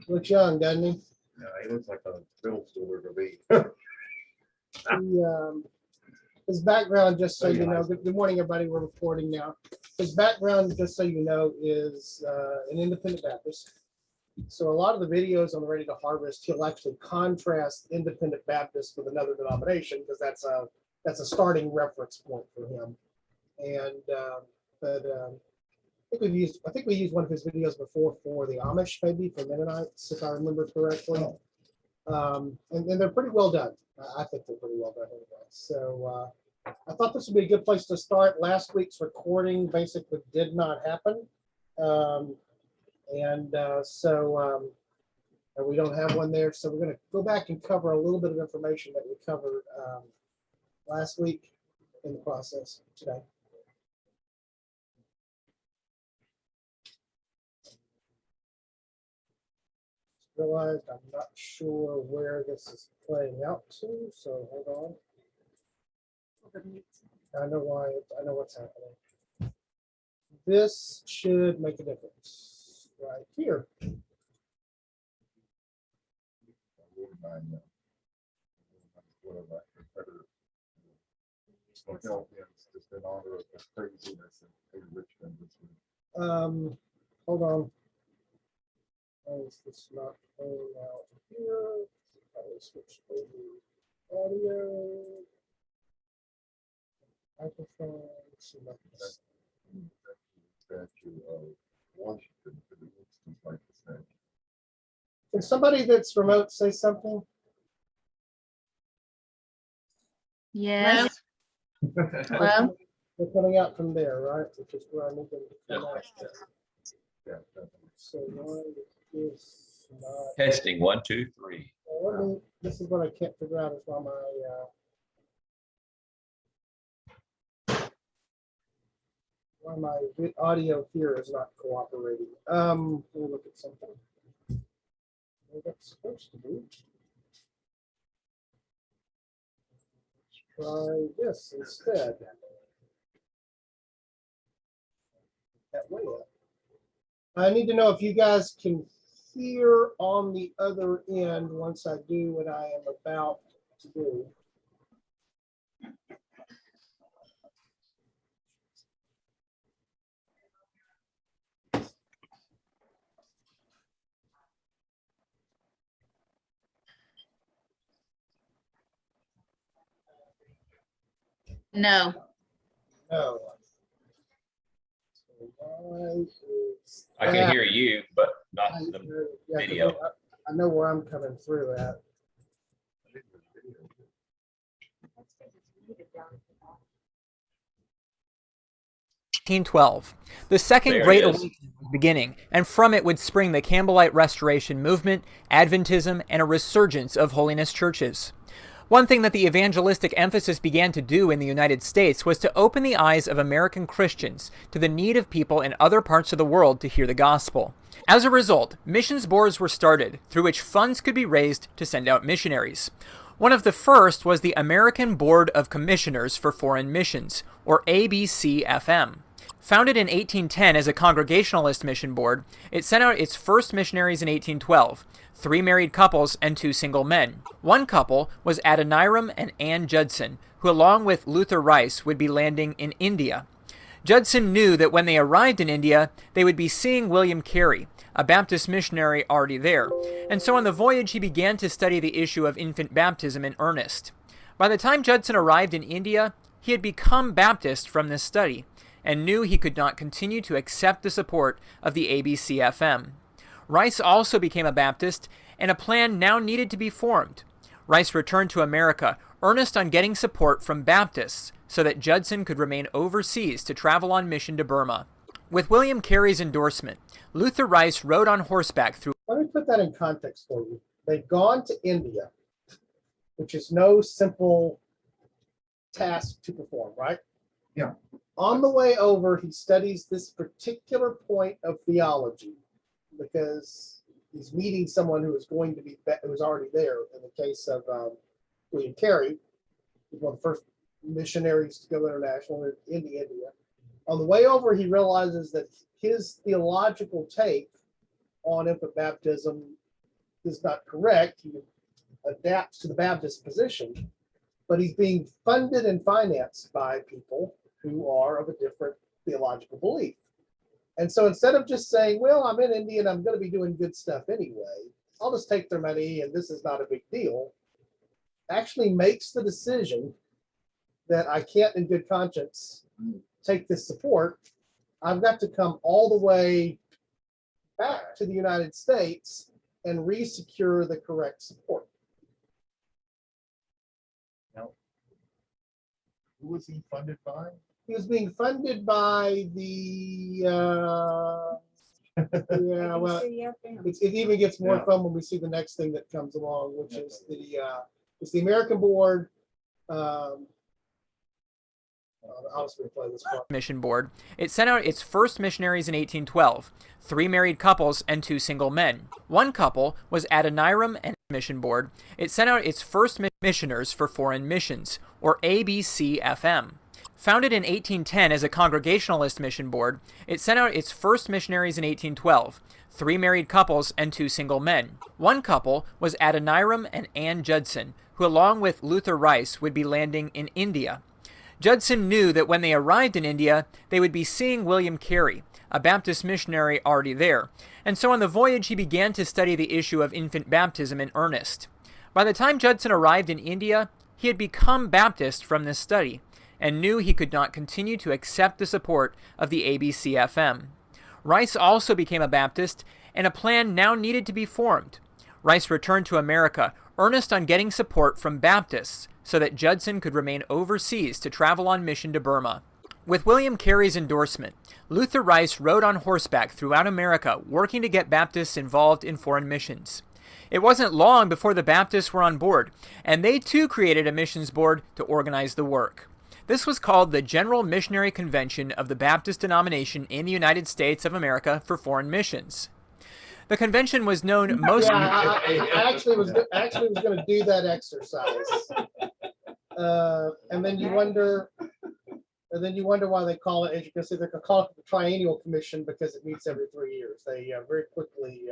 Looks young, doesn't he? Yeah, he looks like a middle schooler to me. His background, just so you know, good morning, everybody. We're recording now. His background, just so you know, is an independent Baptist. So a lot of the videos on the Ready to Harvest, he'll actually contrast independent Baptist with another denomination because that's a starting reference point for him. And I think we used one of his videos before for the Amish, maybe for Mennonites, if I remember correctly. And they're pretty well done. I think they're pretty well done anyway. So I thought this would be a good place to start. Last week's recording basically did not happen. So we don't have one there. So we're going to go back and cover a little bit of information that we covered last week in the process today. Realized I'm not sure where this is playing out to, so hold on. I know why. I know what's happening. This should make a difference right here. Hold on. Why is this not playing out here? I will switch over audio. Microphone. Can somebody that's remote say something? Yes. Hello? They're coming out from there, right? Which is where I need them to come out. Yeah. So why is not Testing 1, 2, 3. this is what I can't figure out is why my audio here is not cooperating. Let me look at something. What that's supposed to do. Let's try this instead. That way up. I need to know if you guys can hear on the other end once I do what I am about to do. No. No. I can hear you, but not the Yeah, video. I know where I'm coming through at. The Second There Great it is. Awakening was beginning, and from it would spring the Campbellite Restoration movement, Adventism, and a resurgence of holiness churches. One thing that the evangelistic emphasis began to do in the United States was to open the eyes of American Christians to the need of people in other parts of the world to hear the gospel. As a result, missions boards were started, through which funds could be raised to send out missionaries. One of the first was the American Board of Commissioners for Foreign Missions, or ABCFM. Founded in 1810 as a Congregationalist mission board, it sent out its first missionaries in 1812, 3 married couples and 2 single men. One couple was Adoniram and Ann Judson, who along with Luther Rice would be landing in India. Judson knew that when they arrived in India, they would be seeing William Carey, a Baptist missionary already there, and so on the voyage he began to study the issue of infant baptism in earnest. By the time Judson arrived in India, he had become Baptist from this study, and knew he could not continue to accept the support of the ABCFM. Rice also became a Baptist, and a plan now needed to be formed. Rice returned to America, earnest on getting support from Baptists, so that Judson could remain overseas to travel on mission to Burma. With William Carey's endorsement, Luther Rice rode on horseback through. Let me put that in context for you. They've gone to India, which is no simple task to perform, right? Yeah. On the way over, he studies this particular point of theology because he's meeting someone who is going to be who was already there. In the case of William Carey, he's one of the first missionaries to go international in India. On the way over, he realizes that his theological take on infant baptism is not correct. He adapts to the Baptist position, but he's being funded and financed by people who are of a different theological belief. And so instead of just saying, well, I'm in India and I'm going to be doing good stuff anyway, I'll just take their money and this is not a big deal, actually makes the decision that I can't in good conscience take this support. I've got to come all the way back to the United States and re-secure the correct support. Who was he funded by? He was being funded by the, yeah, well, it even gets more Yeah. fun when we see the next thing that comes along, which is it's the American Board. I'll just replay this part. Mission Board. It sent out its first missionaries in 1812, 3 married couples and 2 single men. One couple was Adoniram and Mission Board. It sent out its first missioners for foreign missions, or ABCFM. Founded in 1810 as a Congregationalist mission board, it sent out its first missionaries in 1812, 3 married couples and 2 single men. One couple was Adoniram and Ann Judson, who along with Luther Rice would be landing in India. Judson knew that when they arrived in India, they would be seeing William Carey, a Baptist missionary already there, and so on the voyage he began to study the issue of infant baptism in earnest. By the time Judson arrived in India, he had become Baptist from this study, and knew he could not continue to accept the support of the ABCFM. Rice also became a Baptist, and a plan now needed to be formed. Rice returned to America, earnest on getting support from Baptists, so that Judson could remain overseas to travel on mission to Burma. With William Carey's endorsement, Luther Rice rode on horseback throughout America, working to get Baptists involved in foreign missions. It wasn't long before the Baptists were on board, and they too created a missions board to organize the work. This was called the General Missionary Convention of the Baptist denomination in the United States of America for foreign missions. The convention was known most. Yeah, I actually was going to do that exercise, and then you wonder why they call it. As you can see, they call it the Triennial Commission because it meets every 3 years. They very quickly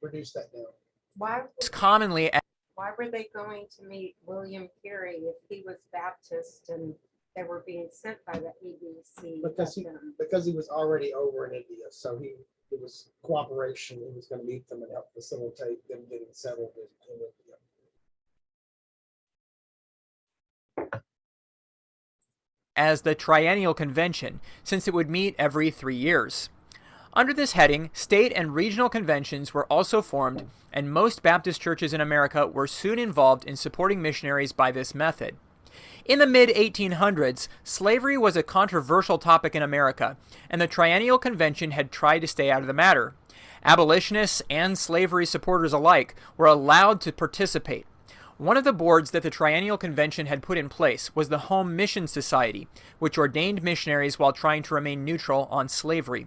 reduce that down. Why were they going to meet William Carey if he was Baptist and they were being sent by the ABC? Because he was already over in India, so it was cooperation. He was going to meet them and help facilitate them getting settled in India. As the Triennial Convention, since it would meet every 3 years. Under this heading, state and regional conventions were also formed, and most Baptist churches in America were soon involved in supporting missionaries by this method. In the mid-1800s, slavery was a controversial topic in America, and the Triennial Convention had tried to stay out of the matter. Abolitionists and slavery supporters alike were allowed to participate. One of the boards that the Triennial Convention had put in place was the Home Mission Society, which ordained missionaries while trying to remain neutral on slavery.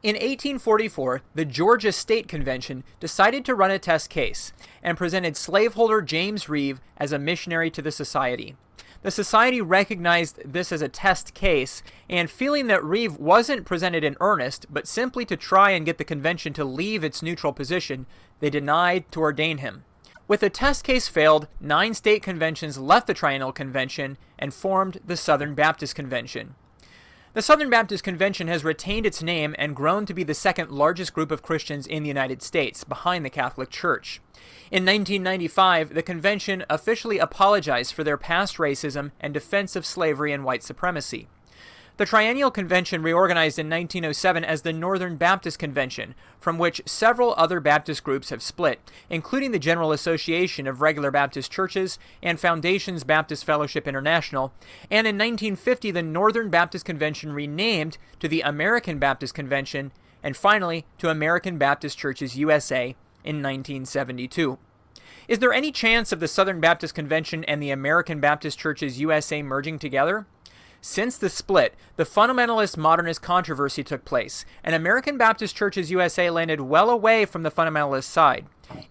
In 1844, the Georgia State Convention decided to run a test case and presented slaveholder James Reeve as a missionary to the society. The society recognized this as a test case, and feeling that Reeve wasn't presented in earnest, but simply to try and get the convention to leave its neutral position, they denied to ordain him. With the test case failed, 9 state conventions left the Triennial Convention and formed the Southern Baptist Convention. The Southern Baptist Convention has retained its name and grown to be the second largest group of Christians in the United States, behind the Catholic Church. In 1995, the convention officially apologized for their past racism and defense of slavery and white supremacy. The Triennial Convention reorganized in 1907 as the Northern Baptist Convention, from which several other Baptist groups have split, including the General Association of Regular Baptist Churches and Foundations Baptist Fellowship International, and in 1950 the Northern Baptist Convention renamed to the American Baptist Convention, and finally to American Baptist Churches USA in 1972. Is there any chance of the Southern Baptist Convention and the American Baptist Churches USA merging together? Since the split, the fundamentalist modernist controversy took place, and American Baptist Churches USA landed well away from the fundamentalist side.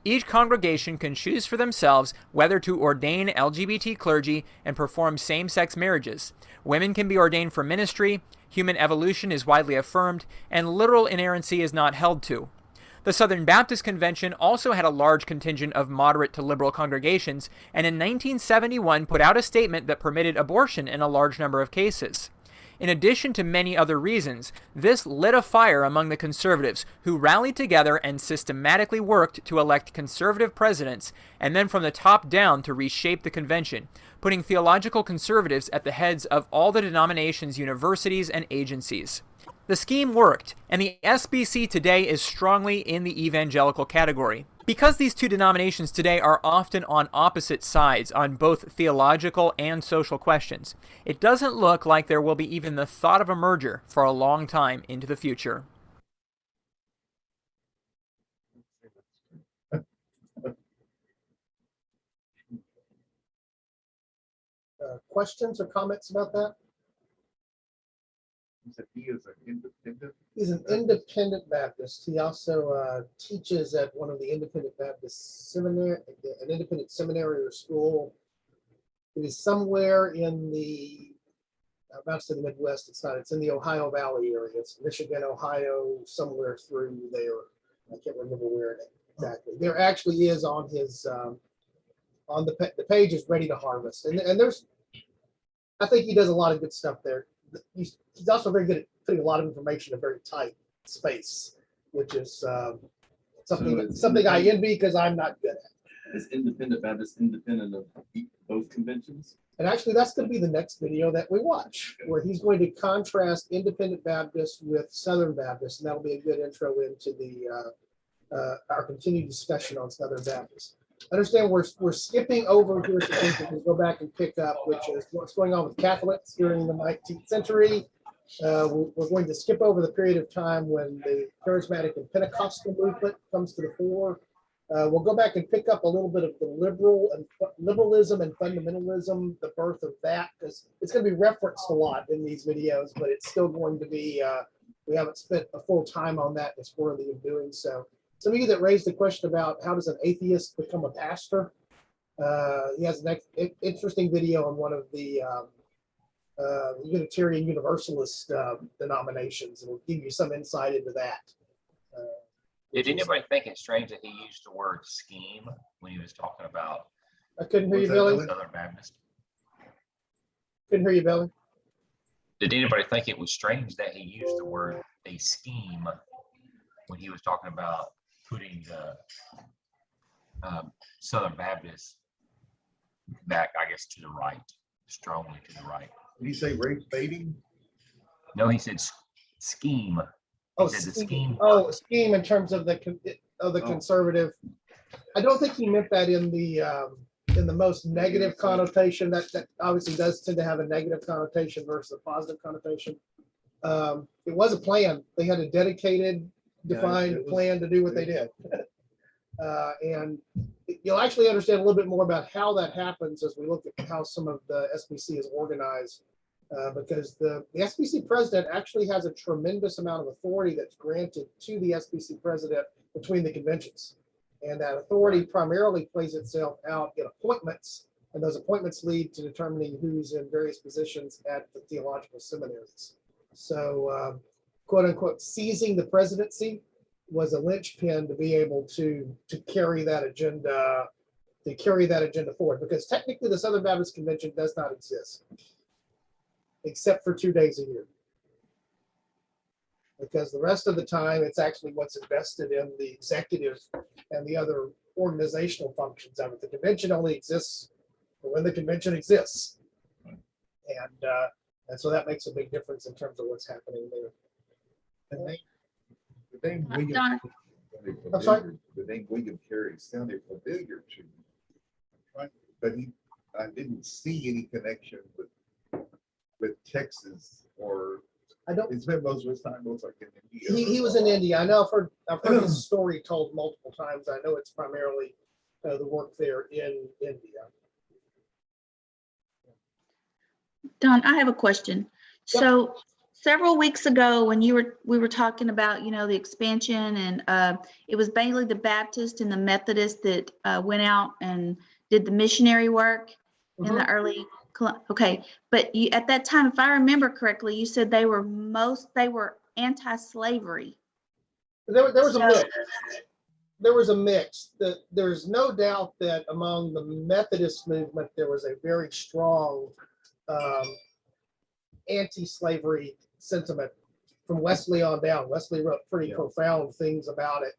Each congregation can choose for themselves whether to ordain LGBT clergy and perform same-sex marriages. Women can be ordained for ministry, human evolution is widely affirmed, and literal inerrancy is not held to. The Southern Baptist Convention also had a large contingent of moderate to liberal congregations, and in 1971 put out a statement that permitted abortion in a large number of cases. In addition to many other reasons, this lit a fire among the conservatives, who rallied together and systematically worked to elect conservative presidents, and then from the top down to reshape the convention, putting theological conservatives at the heads of all the denomination's universities and agencies. The scheme worked, and the SBC today is strongly in the evangelical category. Because these two denominations today are often on opposite sides on both theological and social questions, it doesn't look like there will be even the thought of a merger for a long time into the future. Questions or comments about that? You said he is an independent. He's an independent Baptist. He also teaches at one of the independent Baptist seminary, an independent seminary or school. It is somewhere in the, I'm about to say the Midwest. It's not. It's in the Ohio Valley area. It's Michigan, Ohio, somewhere through there. I can't remember where exactly. There actually is on his on the page is Ready to Harvest, and there's. I think he does a lot of good stuff there. He's also very good at putting a lot of information in a very tight space, which is something I envy because I'm not good at. Is Independent Baptist independent of both conventions? And actually, that's going to be the next video that we watch, where he's going to contrast Independent Baptist with Southern Baptist, and that'll be a good intro into the our continued discussion on Southern Baptist. Understand we're skipping over here some things that we go back and pick up, which is what's going on with Catholics during the 19th century. We're going to skip over the period of time when the charismatic and Pentecostal movement comes to the fore. We'll go back and pick up a little bit of the liberalism and fundamentalism, the birth of that, because it's going to be referenced a lot in these videos, but it's still going to be, we haven't spent a full time on that. It's worthy of doing so. Some of you that raised the question about how does an atheist become a pastor? He has an interesting video on one of the Unitarian Universalist denominations, and will give you some insight into that. Did anybody think it strange that he used the word scheme when he was talking about I couldn't hear you, What's that, Billy. Billy? Southern Baptist? Couldn't hear you, Billy. Did anybody think it was strange that he used the word a scheme when he was talking about putting the Southern Baptist back, I guess, to the right, strongly to the right? Did he say race baiting? No, he said scheme. Oh, He said the scheme. scheme. Oh, scheme in terms of the Oh. conservative. I don't think he meant that in the most negative connotation. That obviously does tend to have a negative connotation versus a positive connotation. It was a plan. They had a dedicated, defined it was- plan to do what they did. And you'll actually understand a little bit more about how that happens as we look at how some of the SBC is organized. Because the SBC president actually has a tremendous amount of authority that's granted to the SBC president between the conventions. And that authority primarily plays itself out in appointments, and those appointments lead to determining who's in various positions at the theological seminaries. So, quote unquote, seizing the presidency was a linchpin to be able to carry that agenda, forward, because technically the Southern Baptist Convention does not exist, except for 2 days a year. Because the rest of the time, it's actually what's invested in the executive and the other organizational functions of it. The convention only exists when the convention exists. And so that makes a big difference in terms of what's happening there. The name William. Donna. I'm sorry? The name William Carey sounded familiar to me. Right, but I didn't see any connection with Texas, or I don't. he spent most of his time looks like in India. He was in India. I know I've heard his story told multiple times. I know it's primarily the work there in India. Don, I have a question. Yep. So several weeks ago, when we were talking about, the expansion, and it was mainly the Baptist and the Methodist that went out and did the missionary work in the early, okay. But you, at that time, if I remember correctly, you said they were anti-slavery. There was a So- mix. There was a mix. There's no doubt that among the Methodist movement, there was a very strong anti-slavery sentiment from Wesley on down. Wesley wrote pretty profound things about it.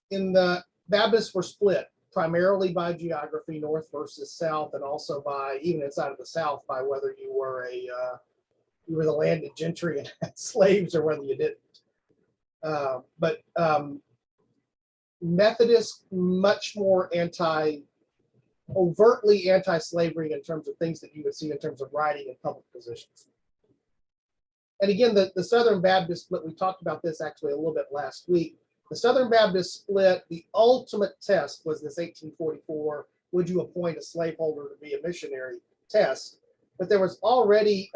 In the Baptists were split primarily by geography, north versus south, and also by, even inside of the South, by whether you were you were the landed gentry and had slaves or whether you didn't. But Methodist, much more overtly anti-slavery in terms of things that you would see in terms of writing and public positions. And again, the Southern Baptist split, we talked about this actually a little bit last week. The Southern Baptist split, the ultimate test was this 1844, would you appoint a slaveholder to be a missionary test? But there was already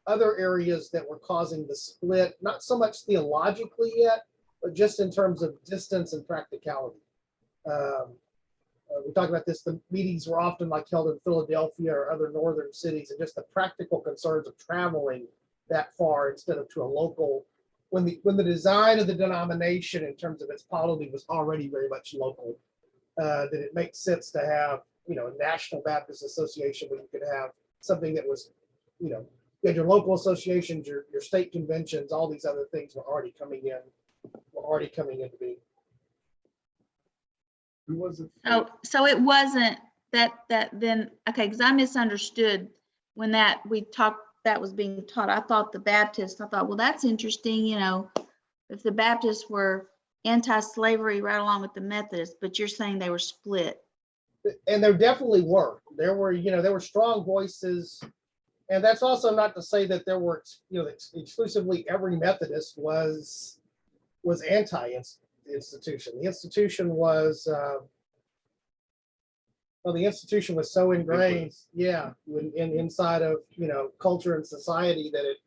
other areas that were causing the split, not so much theologically yet, but just in terms of distance and practicality. We talked about this, the meetings were often like held in Philadelphia or other northern cities, and just the practical concerns of traveling that far instead of to a local, when the design of the denomination in terms of its polity was already very much local, that it makes sense to have, a National Baptist Association where you could have something that was, you had your local associations, your state conventions, all these other things were already coming into being. Who was it? So it wasn't that then, okay, because I misunderstood when that was being taught. I thought, well, that's interesting, if the Baptists were anti-slavery right along with the Methodists, but you're saying they were split. And there definitely were. There were strong voices. And that's also not to say that there were, exclusively every Methodist was anti-institution. The institution was, the institution was so ingrained, inside of, culture and society that it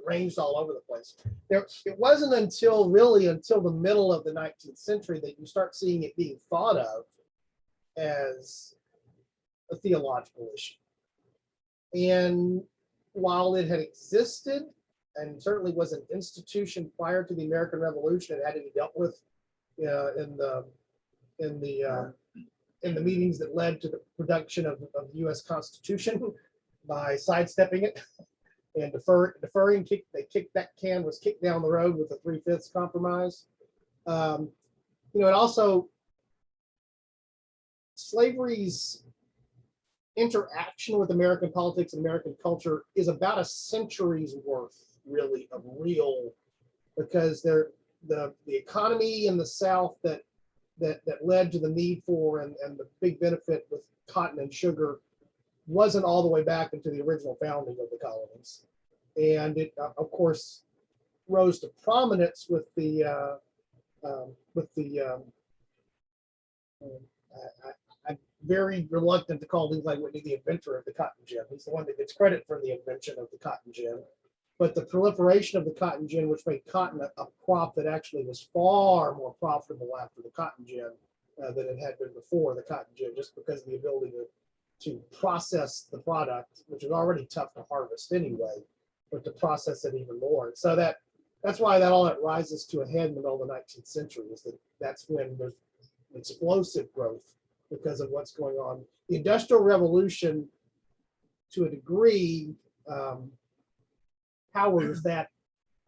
ranged all over the place. It wasn't until the middle of the 19th century that you start seeing it being thought of as a theological issue. And while it had existed and certainly was an institution prior to the American Revolution, it had to be dealt with in the meetings that led to the production of the U.S. Constitution by sidestepping it and deferring. That can was kicked down the road with the 3/5 compromise. It also, slavery's interaction with American politics and American culture is about a century's worth, really, of real, because the economy in the South that led to the need for and the big benefit with cotton and sugar wasn't all the way back into the original founding of the colonies. And it, of course, rose to prominence with I'm very reluctant to call Levi Whitney the inventor of the cotton gin. He's the one that gets credit for the invention of the cotton gin. But the proliferation of the cotton gin, which made cotton a crop that actually was far more profitable after the cotton gin than it had been before the cotton gin, just because of the ability to process the product, which is already tough to harvest anyway, but to process it even more. So that's why all that rises to a head in the middle of the 19th century, is that's when there's explosive growth because of what's going on. The Industrial Revolution, to a degree, powers that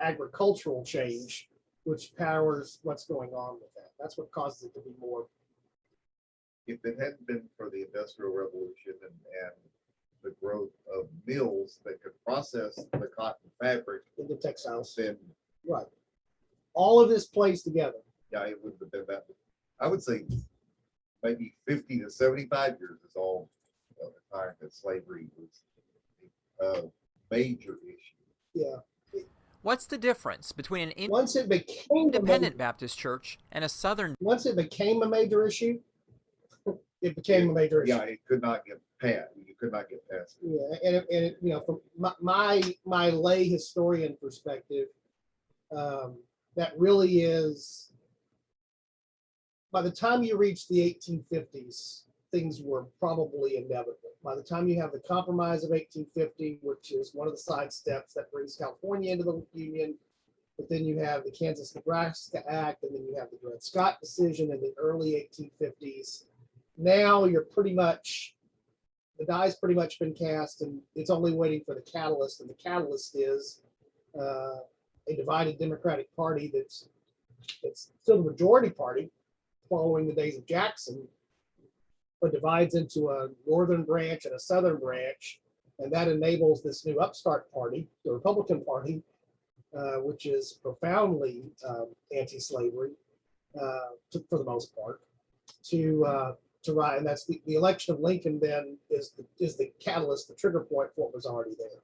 agricultural change, which powers what's going on with that. That's what causes it to be more. If it hadn't been for the Industrial Revolution and the growth of mills that could process the cotton fabric Into textiles, then right? All of this plays together. yeah, it wouldn't have been that. I would say maybe 50 to 75 years is all the time that slavery was a major issue. Yeah. What's the difference between an Once it became independent Baptist church and a Southern? Once it became a major issue, it became a major issue. Yeah, it could not get passed. You could not get past it. Yeah, and you know, from my lay historian perspective, that really is, by the time you reach the 1850s, things were probably inevitable. By the time you have the Compromise of 1850, which is one of the side steps that brings California into the Union, but then you have the Kansas-Nebraska Act, and then you have the Dred Scott decision in the early 1850s. Now you're pretty much, the die's pretty much been cast, and it's only waiting for the catalyst, and the catalyst is a divided Democratic Party that's still the majority party following the days of Jackson, but divides into a northern branch and a southern branch, and that enables this new upstart party, the Republican Party, which is profoundly anti-slavery for the most part, to rise. And that's the election of Lincoln then is the catalyst, the trigger point for what was already there.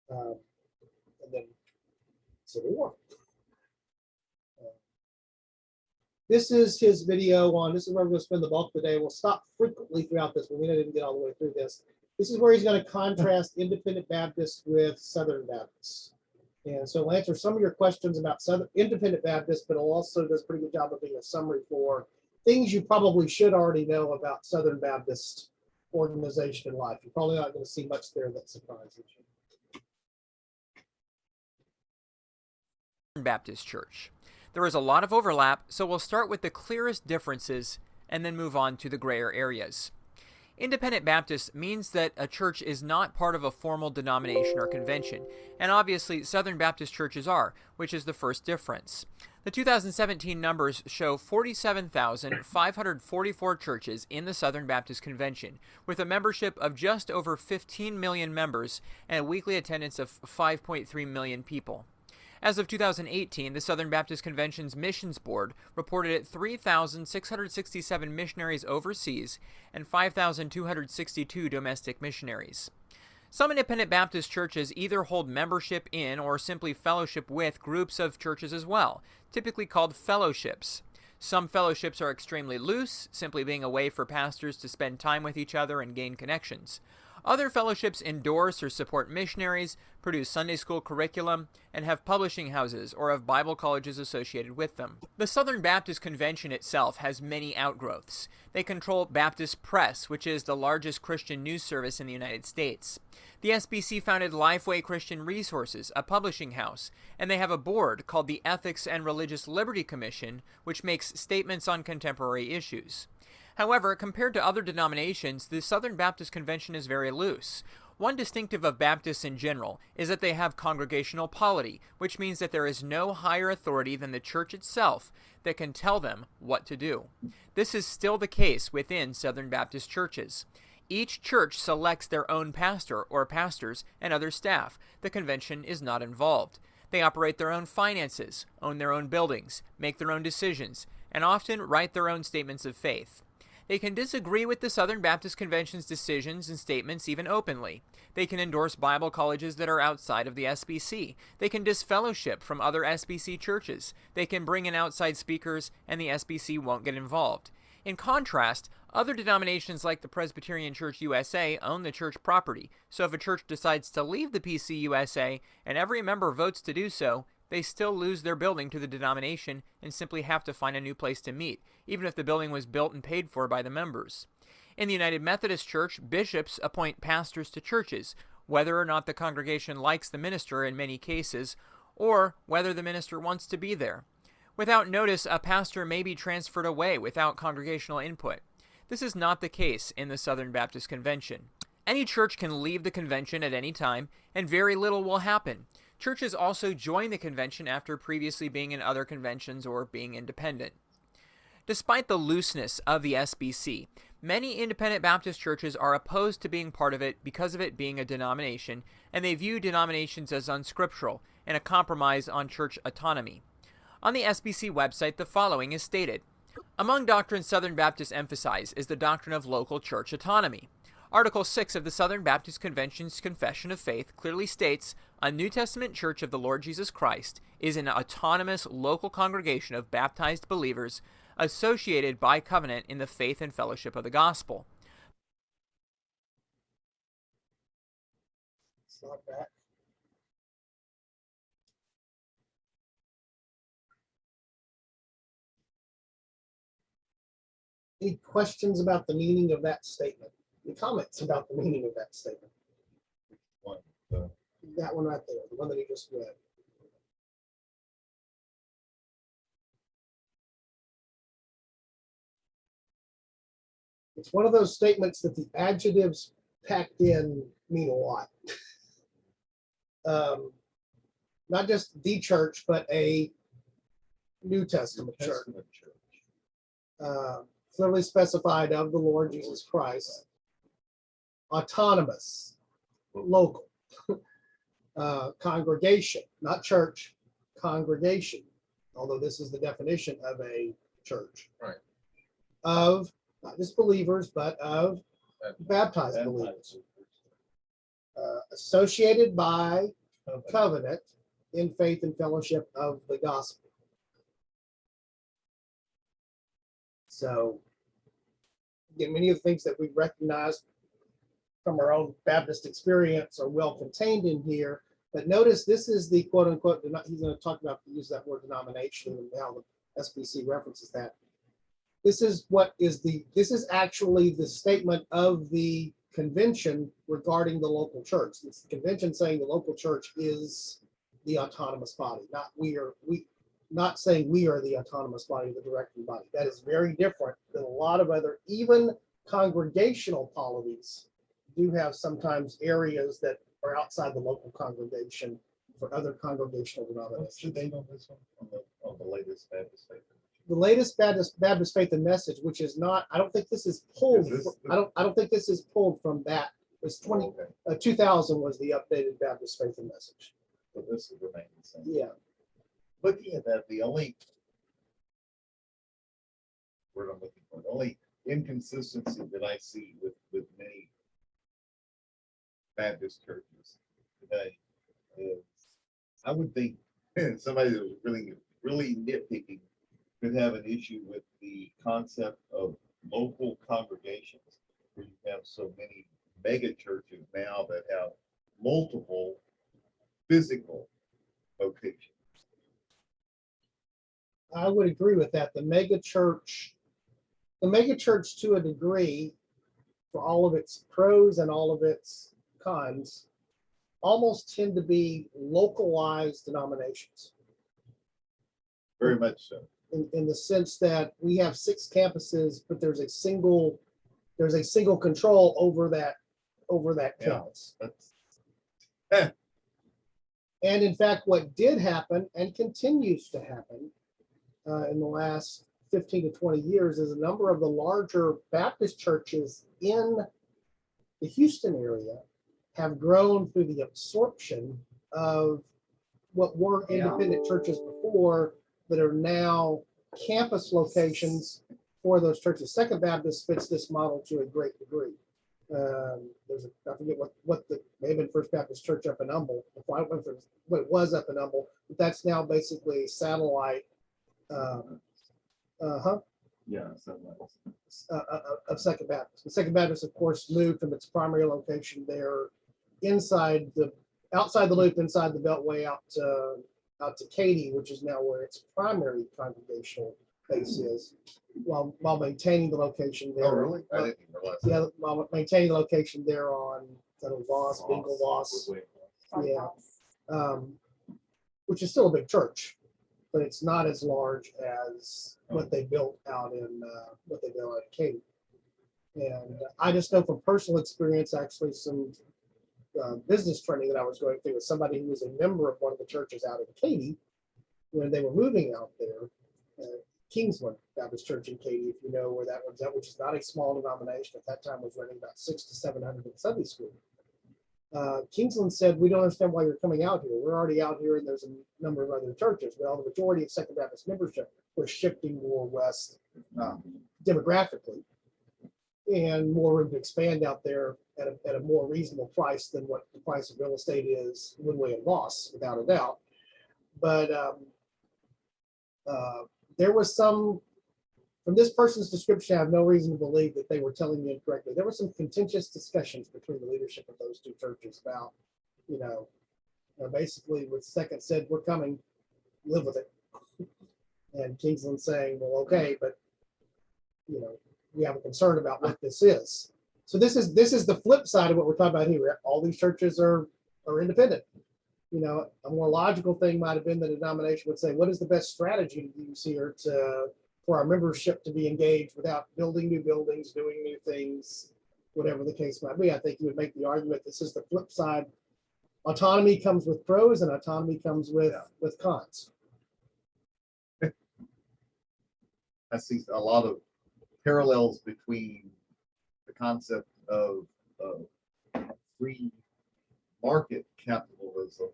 And then Civil War. This is his video on, this is where we're going to spend the bulk of the day. We'll stop frequently throughout this, but we didn't get all the way through this. This is where he's going to contrast Independent Baptists with Southern Baptists. And so he'll answer some of your questions about Southern Independent Baptists, but he'll also does a pretty good job of being a summary for things you probably should already know about Southern Baptist organization and life. You're probably not going to see much there that surprises you. Baptist Church. There is a lot of overlap, so we'll start with the clearest differences and then move on to the grayer areas. Independent Baptist means that a church is not part of a formal denomination or convention, and obviously Southern Baptist churches are, which is the first difference. The 2017 numbers show 47,544 churches in the Southern Baptist Convention, with a membership of just over 15 million members and a weekly attendance of 5.3 million people. As of 2018, the Southern Baptist Convention's Missions Board reported at 3,667 missionaries overseas and 5,262 domestic missionaries. Some Independent Baptist churches either hold membership in or simply fellowship with groups of churches as well, typically called fellowships. Some fellowships are extremely loose, simply being a way for pastors to spend time with each other and gain connections. Other fellowships endorse or support missionaries, produce Sunday school curriculum, and have publishing houses or have Bible colleges associated with them. The Southern Baptist Convention itself has many outgrowths. They control Baptist Press, which is the largest Christian news service in the United States. The SBC founded Lifeway Christian Resources, a publishing house, and they have a board called the Ethics and Religious Liberty Commission, which makes statements on contemporary issues. However, compared to other denominations, the Southern Baptist Convention is very loose. One distinctive of Baptists in general is that they have congregational polity, which means that there is no higher authority than the church itself that can tell them what to do. This is still the case within Southern Baptist churches. Each church selects their own pastor or pastors and other staff. The convention is not involved. They operate their own finances, own their own buildings, make their own decisions, and often write their own statements of faith. They can disagree with the Southern Baptist Convention's decisions and statements even openly. They can endorse Bible colleges that are outside of the SBC. They can disfellowship from other SBC churches. They can bring in outside speakers, and the SBC won't get involved. In contrast, other denominations like the Presbyterian Church USA own the church property, so if a church decides to leave the PCUSA and every member votes to do so, they still lose their building to the denomination and simply have to find a new place to meet, even if the building was built and paid for by the members. In the United Methodist Church, bishops appoint pastors to churches, whether or not the congregation likes the minister in many cases, or whether the minister wants to be there. Without notice, a pastor may be transferred away without congregational input. This is not the case in the Southern Baptist Convention. Any church can leave the convention at any time, and very little will happen. Churches also join the convention after previously being in other conventions or being independent. Despite the looseness of the SBC, many Independent Baptist churches are opposed to being part of it because of it being a denomination, and they view denominations as unscriptural and a compromise on church autonomy. On the SBC website, the following is stated. Among doctrines Southern Baptists emphasize is the doctrine of local church autonomy. Article 6 of the Southern Baptist Convention's Confession of Faith clearly states, a New Testament Church of the Lord Jesus Christ is an autonomous local congregation of baptized believers associated by covenant in the faith and fellowship of the gospel. Slide back. Any questions about the meaning of that statement? Any comments about the meaning of that statement? One, That one right there, the one that he just read. It's one of those statements that the adjectives packed in mean a lot. Not just the church, but a New Testament church. Testament church. Clearly specified of the Lord Jesus Christ. Autonomous, local. Congregation, not church, congregation. Although this is the definition of a church. Right. Of not just believers, but of baptized believers. Associated by covenant in faith and fellowship of the gospel. So, again, many of the things that we recognize from our own Baptist experience are well contained in here. But notice this is the quote unquote, he's going to talk about, use that word denomination and how the SBC references that. This is this is actually the statement of the convention regarding the local church. It's the convention saying the local church is the autonomous body, not saying we are the autonomous body, the directing body. That is very different than a lot of other, even congregational polities do have sometimes areas that are outside the local congregation for other congregational What's the denominations. date on this one? On the latest Baptist statement? The latest Baptist Faith and Message, which is not, I don't think this is pulled. Is this- I don't think this is pulled from that. It's Okay, 2000 was the updated Baptist Faith and Message. so this is remaining the same. Yeah. Looking at that, the only word I'm looking for, the only inconsistency that I see with many Baptist churches today is, I would think somebody that was really nitpicking could have an issue with the concept of local congregations, where you have so many mega churches now that have multiple physical locations. I would agree with that. The mega church to a degree, for all of its pros and all of its cons, almost tend to be localized denominations Very much so. in the sense that we have 6 campuses, but there's a single control over that Yeah. campus. That's And in fact, what did happen and continues to happen in the last 15 to 20 years is a number of the larger Baptist churches in the Houston area have grown through the absorption of what were independent churches before that are now campus locations for those churches. Second Baptist fits this model to a great degree. I forget what the may have been First Baptist Church up in Humble. I don't know if it was what it was up in Humble, but that's now basically a satellite. Yeah, so that's. Of Second Baptist. The Second Baptist, of course, moved from its primary location there outside the loop, inside the Beltway out to Katy, which is now where its primary congregational base is, while maintaining the location there. Oh, really? I didn't even realize that. Yeah, while maintaining the location there on Voss, Bingle Voss, yeah. Which is still a big church, but it's not as large as what they built out in Katy. And I just know from personal experience, actually, some business training that I was going through with somebody who was a member of one of the churches out in Katy when they were moving out there. Kingsland Baptist Church in Katy, if you know where that one's at, which is not a small denomination. At that time was running about 600 to 700 in Sunday school. Kingsland said, "We don't understand why you're coming out here. We're already out here and there's a number of other churches." Well, the majority of Second Baptist membership was shifting more west demographically, and more room to expand out there at a more reasonable price than what the price of real estate is Woodway and Voss, without a doubt. But there was some, from this person's description, I have no reason to believe that they were telling me incorrectly. There were some contentious discussions between the leadership of those 2 churches about, you know, basically with Second said, we're coming, live with it. And Kingsland saying, well, okay, but, you know, we have a concern about what this is. So this is the flip side of what we're talking about here. All these churches are independent. You know, a more logical thing might have been the denomination would say, what is the best strategy to use here for our membership to be engaged without building new buildings, doing new things, whatever the case might be. I think you would make the argument this is the flip side. Autonomy comes with pros and autonomy comes with cons. I see a lot of parallels between the concept of free market capitalism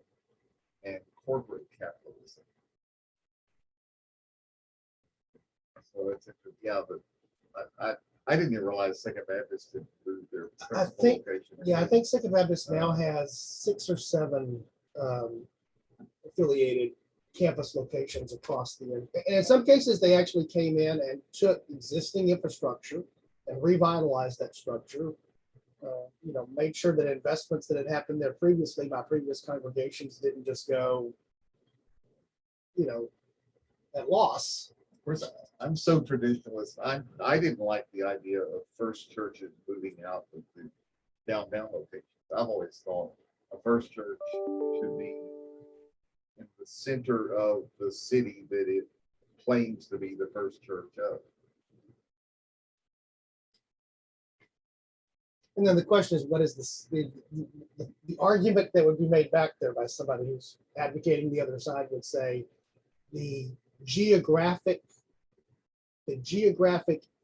and corporate capitalism. So it's yeah, but I didn't even realize Second Baptist had moved their I principal think, location. yeah, I think Second Baptist now has 6 or 7 affiliated campus locations across the area. And in some cases, they actually came in and took existing infrastructure and revitalized that structure. You know, made sure that investments that had happened there previously by previous congregations didn't just go, you know, at loss. Of course, I'm so traditionalist. I didn't like the idea of first churches moving out of the downtown locations. I've always thought a first church should be in the center of the city that it claims to be the first church of. And then the question is, what is this, the argument that would be made back there by somebody who's advocating the other side would say the geographic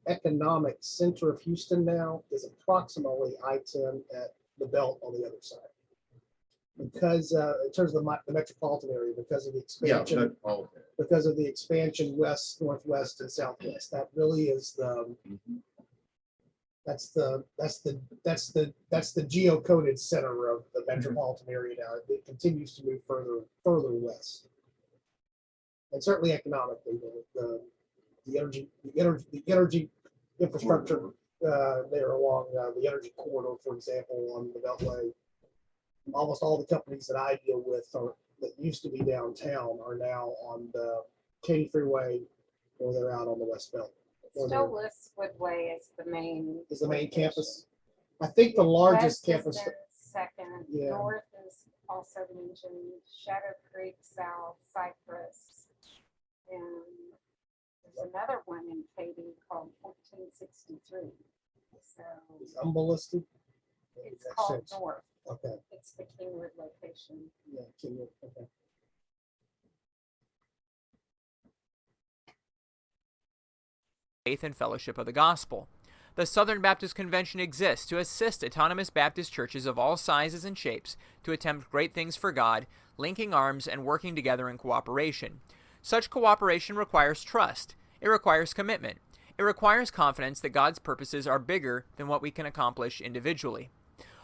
economic center of Houston now is approximately I-10 at the belt on the other side. Because in terms of the metropolitan area, because of the expansion, because of the expansion west, northwest, and southwest, that really is the that's the geocoded center of the metropolitan area now. It continues to move further west, and certainly economically, the energy infrastructure there along the energy corridor, for example, on the Beltway. Almost all the companies that I deal with that used to be downtown are now on the Katy Freeway, or they're out on the West Belt. Still lists Woodway as the main. Is the main campus. I think the largest West is campus. their second. Yeah. North is also mentioned. Shadow Creek, South, Cypress, and there's another one in Katy called 1463. So Is Humble listed? it's Makes called sense. North. Okay. It's the Kingwood location. Yeah. Okay. Faith and fellowship of the gospel. The Southern Baptist Convention exists to assist autonomous Baptist churches of all sizes and shapes to attempt great things for God, linking arms and working together in cooperation. Such cooperation requires trust. It requires commitment. It requires confidence that God's purposes are bigger than what we can accomplish individually.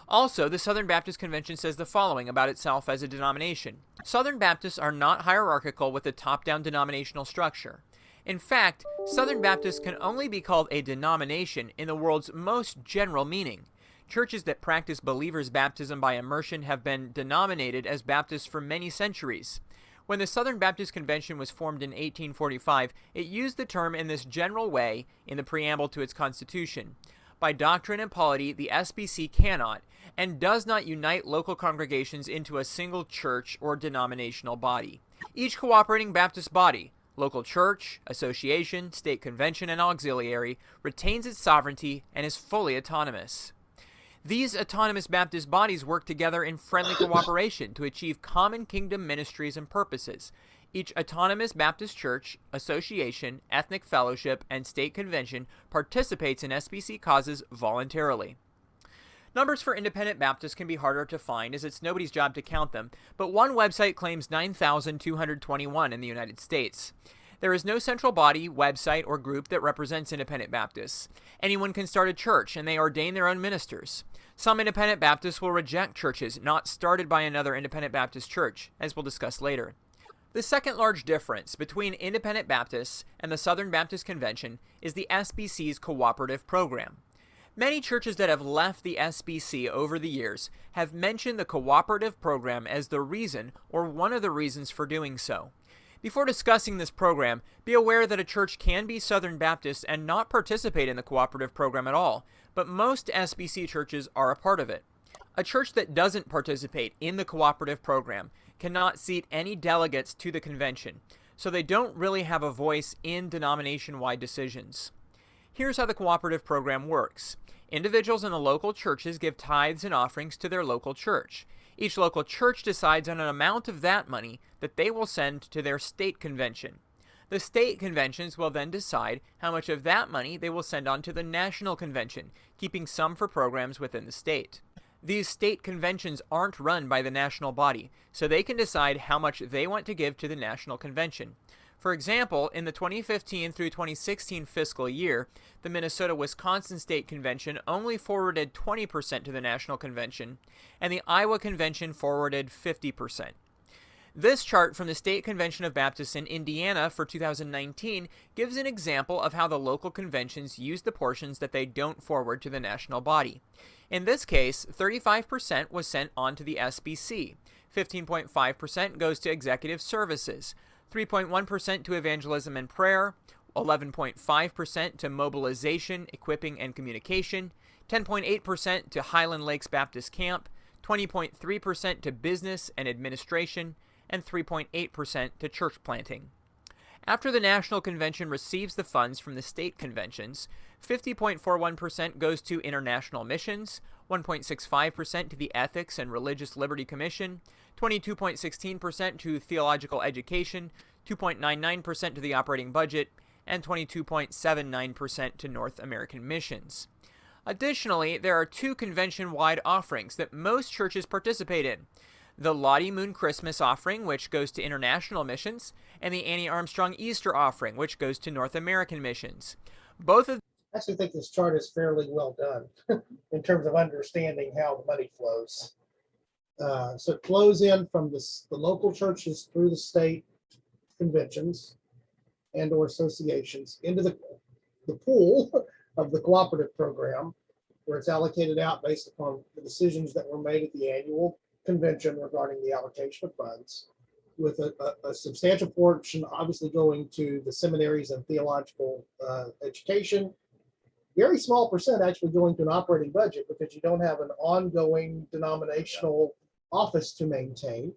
Also, the Southern Baptist Convention says the following about itself as a denomination. Southern Baptists are not hierarchical with a top-down denominational structure. In fact, Southern Baptists can only be called a denomination in the world's most general meaning. Churches that practice believers' baptism by immersion have been denominated as Baptists for many centuries. When the Southern Baptist Convention was formed in 1845, it used the term in this general way in the preamble to its constitution. By doctrine and polity, the SBC cannot and does not unite local congregations into a single church or denominational body. Each cooperating Baptist body, local church, association, state convention, and auxiliary, retains its sovereignty and is fully autonomous. These autonomous Baptist bodies work together in friendly cooperation to achieve common kingdom ministries and purposes. Each autonomous Baptist church, association, ethnic fellowship, and state convention participates in SBC causes voluntarily. Numbers for independent Baptists can be harder to find as it's nobody's job to count them, but one website claims 9,221 in the United States. There is no central body, website, or group that represents independent Baptists. Anyone can start a church, and they ordain their own ministers. Some independent Baptists will reject churches not started by another independent Baptist church, as we'll discuss later. The second large difference between independent Baptists and the Southern Baptist Convention is the SBC's cooperative program. Many churches that have left the SBC over the years have mentioned the cooperative program as the reason or one of the reasons for doing so. Before discussing this program, be aware that a church can be Southern Baptist and not participate in the cooperative program at all, but most SBC churches are a part of it. A church that doesn't participate in the cooperative program cannot seat any delegates to the convention, so they don't really have a voice in denomination-wide decisions. Here's how the cooperative program works. Individuals in the local churches give tithes and offerings to their local church. Each local church decides on an amount of that money that they will send to their state convention. The state conventions will then decide how much of that money they will send on to the national convention, keeping some for programs within the state. These state conventions aren't run by the national body, so they can decide how much they want to give to the national convention. For example, in the 2015 through 2016 fiscal year, the Minnesota-Wisconsin State Convention only forwarded 20% to the National Convention, and the Iowa Convention forwarded 50%. This chart from the State Convention of Baptists in Indiana for 2019 gives an example of how the local conventions use the portions that they don't forward to the national body. In this case, 35% was sent on to the SBC, 15.5% goes to executive services, 3.1% to evangelism and prayer, 11.5% to mobilization, equipping, and communication, 10.8% to Highland Lakes Baptist Camp, 20.3% to business and administration, and 3.8% to church planting. After the National Convention receives the funds from the state conventions, 50.41% goes to international missions, 1.65% to the Ethics and Religious Liberty Commission, 22.16% to theological education, 2.99% to the operating budget, and 22.79% to North American missions. Additionally, there are two convention-wide offerings that most churches participate in. The Lottie Moon Christmas offering, which goes to international missions, and the Annie Armstrong Easter offering, which goes to North American missions. Both of I actually think this chart is fairly well done in terms of understanding how the money flows. So it flows in from the local churches through the state conventions and or associations into the pool of the cooperative program, where it's allocated out based upon the decisions that were made at the annual convention regarding the allocation of funds, with a substantial portion obviously going to the seminaries and theological education. Very small percent actually going to an operating budget because you don't have an ongoing denominational office to maintain.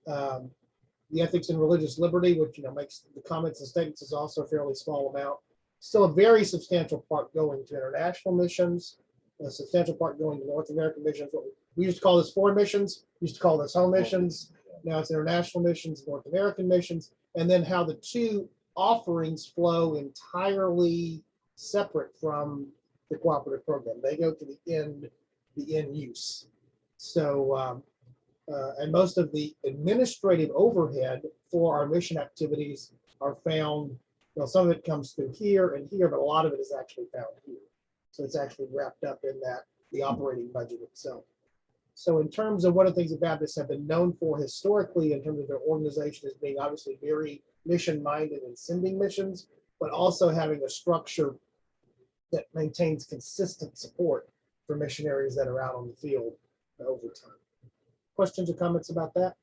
The ethics and religious liberty, which makes the comments and statements, is also a fairly small amount. Still a very substantial part going to international missions, a substantial part going to North American missions. What we used to call this foreign missions, we used to call this home missions. Now it's international missions, North American missions, and then how the two offerings flow entirely separate from the cooperative program. They go to the end use. So, and most of the administrative overhead for our mission activities are found, some of it comes through here and here, but a lot of it is actually found here. So it's actually wrapped up in the operating budget itself. So in terms of one of the things that Baptists have been known for historically in terms of their organization is being obviously very mission-minded and sending missions, but also having a structure that maintains consistent support for missionaries that are out on the field over time. Questions or comments about that?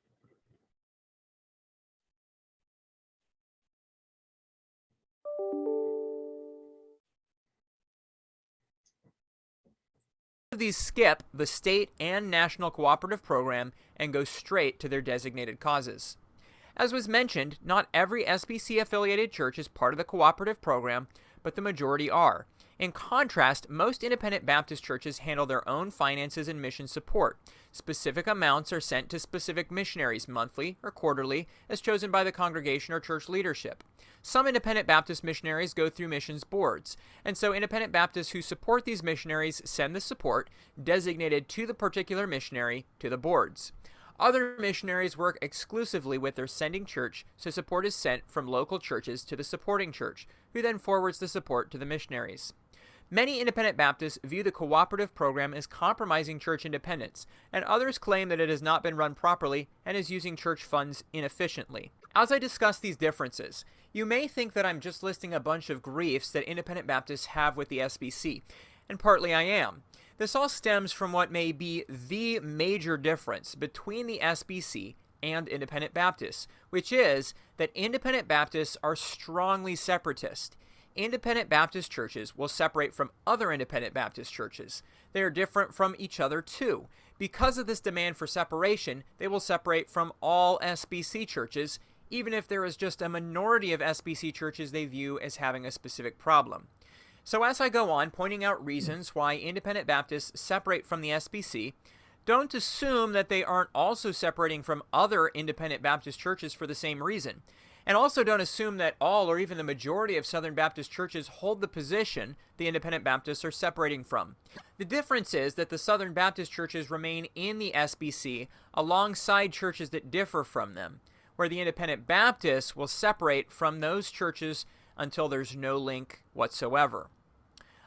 these skip the state and national cooperative program and go straight to their designated causes. As was mentioned, not every SBC-affiliated church is part of the cooperative program, but the majority are. In contrast, most independent Baptist churches handle their own finances and mission support. Specific amounts are sent to specific missionaries monthly or quarterly, as chosen by the congregation or church leadership. Some independent Baptist missionaries go through missions boards, and so independent Baptists who support these missionaries send the support designated to the particular missionary to the boards. Other missionaries work exclusively with their sending church, so support is sent from local churches to the supporting church, who then forwards the support to the missionaries. Many independent Baptists view the cooperative program as compromising church independence, and others claim that it has not been run properly and is using church funds inefficiently. As I discuss these differences, you may think that I'm just listing a bunch of griefs that independent Baptists have with the SBC, and partly I am. This all stems from what may be the major difference between the SBC and Independent Baptists, which is that Independent Baptists are strongly separatist. Independent Baptist churches will separate from other Independent Baptist churches. They are different from each other too. Because of this demand for separation, they will separate from all SBC churches, even if there is just a minority of SBC churches they view as having a specific problem. So as I go on pointing out reasons why Independent Baptists separate from the SBC, don't assume that they aren't also separating from other Independent Baptist churches for the same reason. And also don't assume that all or even the majority of Southern Baptist churches hold the position the Independent Baptists are separating from. The difference is that the Southern Baptist churches remain in the SBC alongside churches that differ from them, where the Independent Baptists will separate from those churches until there's no link whatsoever.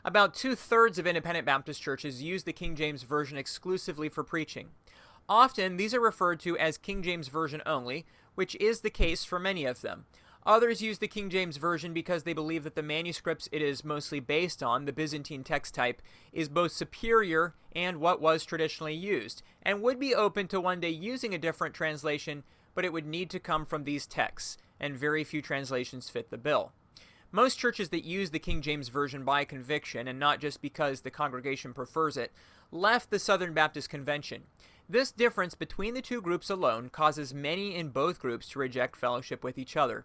About 2/3 of Independent Baptist churches use the King James Version exclusively for preaching. Often, these are referred to as King James Version only, which is the case for many of them. Others use the King James Version because they believe that the manuscripts it is mostly based on, the Byzantine text type, is both superior and what was traditionally used, and would be open to one day using a different translation, but it would need to come from these texts, and very few translations fit the bill. Most churches that use the King James Version by conviction, and not just because the congregation prefers it, left the Southern Baptist Convention. This difference between the two groups alone causes many in both groups to reject fellowship with each other.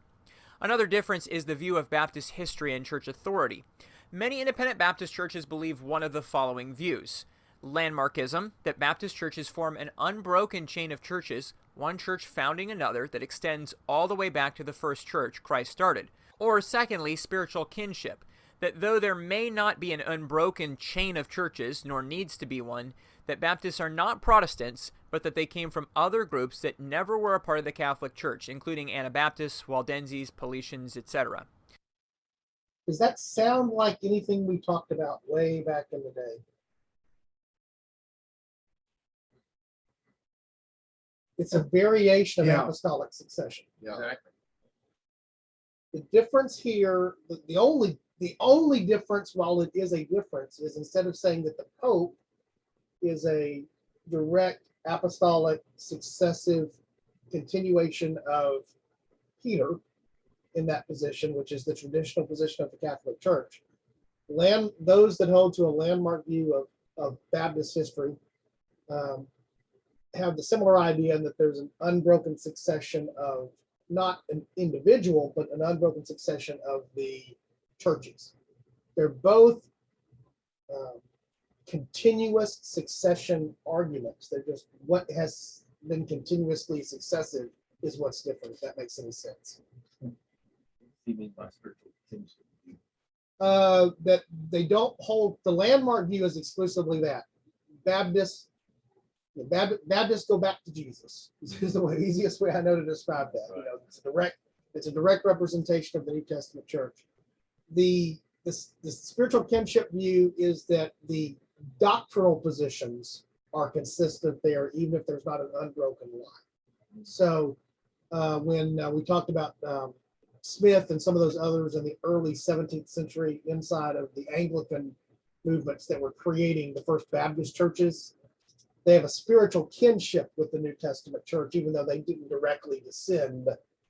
Another difference is the view of Baptist history and church authority. Many Independent Baptist churches believe one of the following views: landmarkism, that Baptist churches form an unbroken chain of churches, one church founding another that extends all the way back to the first church Christ started. Or secondly, spiritual kinship, that though there may not be an unbroken chain of churches, nor needs to be one, that Baptists are not Protestants, but that they came from other groups that never were a part of the Catholic Church, including Anabaptists, Waldenses, Paulicians, etc. Does that sound like anything we talked about way back in the day? It's a variation of Yeah. apostolic succession. Yeah. Exactly. The difference here, the only difference, while it is a difference, is instead of saying that the Pope is a direct apostolic successive continuation of Peter in that position, which is the traditional position of the Catholic Church, those that hold to a landmark view of Baptist history have the similar idea that there's an unbroken succession of not an individual, but an unbroken succession of the churches. They're both continuous succession arguments. They're just what has been continuously successive is what's different, if that makes any sense. You mean by spiritual kinship? That they don't hold, the landmark view is exclusively that. Baptists go back to Jesus. This is the easiest way I know to describe that. You know, it's a direct representation of the New Testament church. The spiritual kinship view is that the doctrinal positions are consistent there, even if there's not an unbroken line. So when we talked about Smith and some of those others in the early 17th century inside of the Anglican movements that were creating the first Baptist churches, they have a spiritual kinship with the New Testament church, even though they didn't directly descend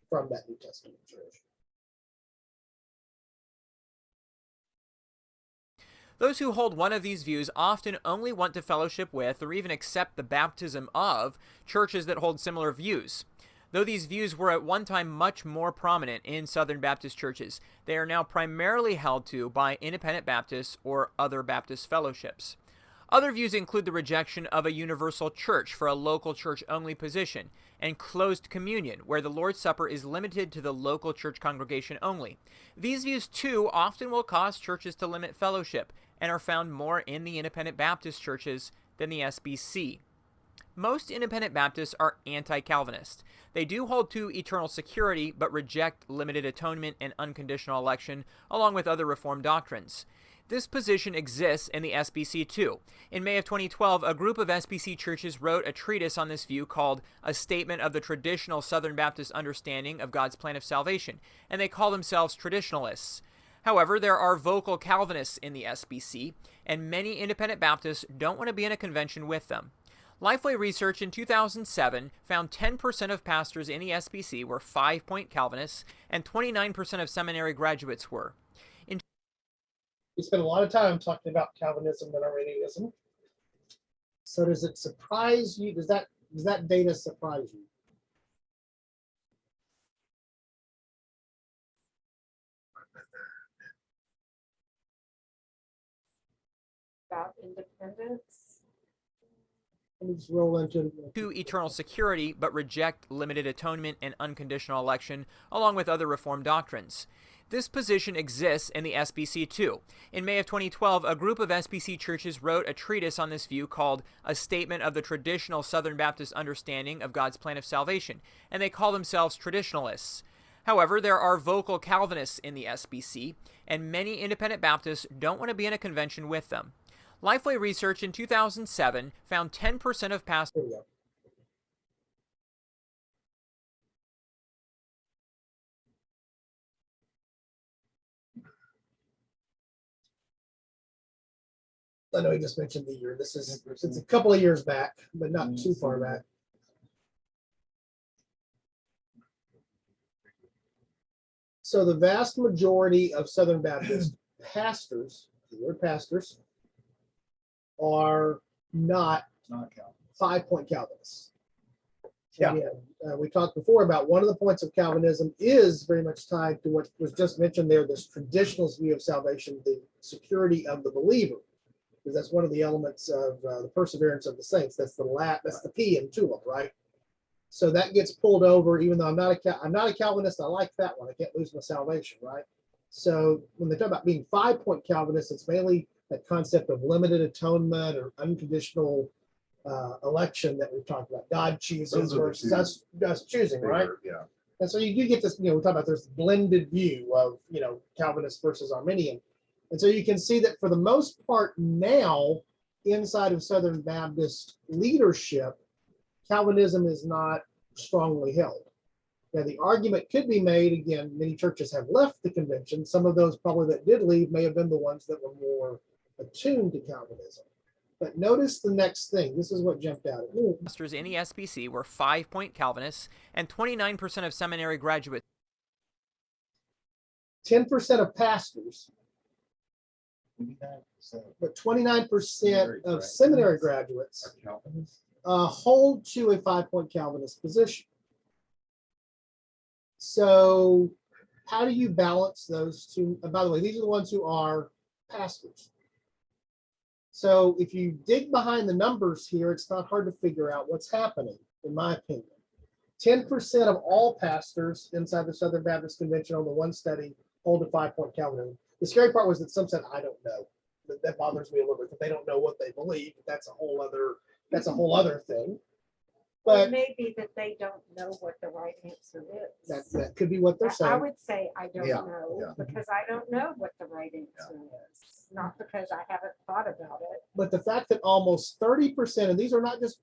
from that New Testament church. Those who hold one of these views often only want to fellowship with or even accept the baptism of churches that hold similar views. Though these views were at one time much more prominent in Southern Baptist churches, they are now primarily held to by Independent Baptists or other Baptist fellowships. Other views include the rejection of a universal church for a local church-only position, and closed communion, where the Lord's Supper is limited to the local church congregation only. These views, too, often will cause churches to limit fellowship, and are found more in the Independent Baptist churches than the SBC. Most Independent Baptists are anti-Calvinist. They do hold to eternal security, but reject limited atonement and unconditional election, along with other Reformed doctrines. This position exists in the SBC too. In May of 2012, a group of SBC churches wrote a treatise on this view called A Statement of the Traditional Southern Baptist Understanding of God's Plan of Salvation, and they call themselves traditionalists. However, there are vocal Calvinists in the SBC, and many independent Baptists don't want to be in a convention with them. Lifeway research in 2007 found 10% of pastors in the SBC were 5-point Calvinists, and 29% of seminary graduates were. We spent a lot of time talking about Calvinism and Arminianism. So does it surprise you? Does that data surprise you? About independence. Let me just roll into To eternal security, but reject limited atonement and unconditional election, along with other Reformed doctrines. This position exists in the SBC too. In May of 2012, a group of SBC churches wrote a treatise on this view called A Statement of the Traditional Southern Baptist Understanding of God's Plan of Salvation, and they call themselves traditionalists. However, there are vocal Calvinists in the SBC, and many independent Baptists don't want to be in a convention with them. Lifeway research in 2007 found 10% of pastors. There we go. I know he just mentioned the year. This is it's a couple of years back, but not too far back. So the vast majority of Southern Baptist pastors, the word pastors, are not 5-point Calvinists. Yeah. We talked before about one of the points of Calvinism is very much tied to what was just mentioned there, this traditionalist view of salvation, the security of the believer, because that's one of the elements of the perseverance of the saints. That's the P in TULIP, right? So that gets pulled over, even though I'm not a Calvinist. I like that one. I can't lose my salvation, right? So when they talk about being 5-point Calvinists, it's mainly that concept of limited atonement or unconditional election that we've talked about. God chooses versus us choosing, right? Yeah. And so you do get this, we talk about this blended view of, Calvinist versus Arminian. And so you can see that for the most part now, inside of Southern Baptist leadership, Calvinism is not strongly held. Now, the argument could be made, again, many churches have left the convention. Some of those probably that did leave may have been the ones that were more attuned to Calvinism. But notice the next thing. This is what jumped out at me. Pastors in the SBC were 5-point Calvinists, and 29% of seminary graduates. 10% of pastors, 29%. but 29% of seminary graduates hold to a 5-point Calvinist position. So how do you balance those two? And by the way, these are the ones who are pastors. So if you dig behind the numbers here, it's not hard to figure out what's happening, in my opinion. 10% of all pastors inside the Southern Baptist Convention on the one study hold a 5-point Calvinism. The scary part was that some said, I don't know. That bothers me a little bit, because they don't know what they believe. That's a whole other thing. Well, it But may be that they don't know what the right answer is. that could be what they're I saying. would say I don't Yeah, know yeah. because I don't know what the right answer is, not because I haven't thought about it. But the fact that almost 30%, and these are not just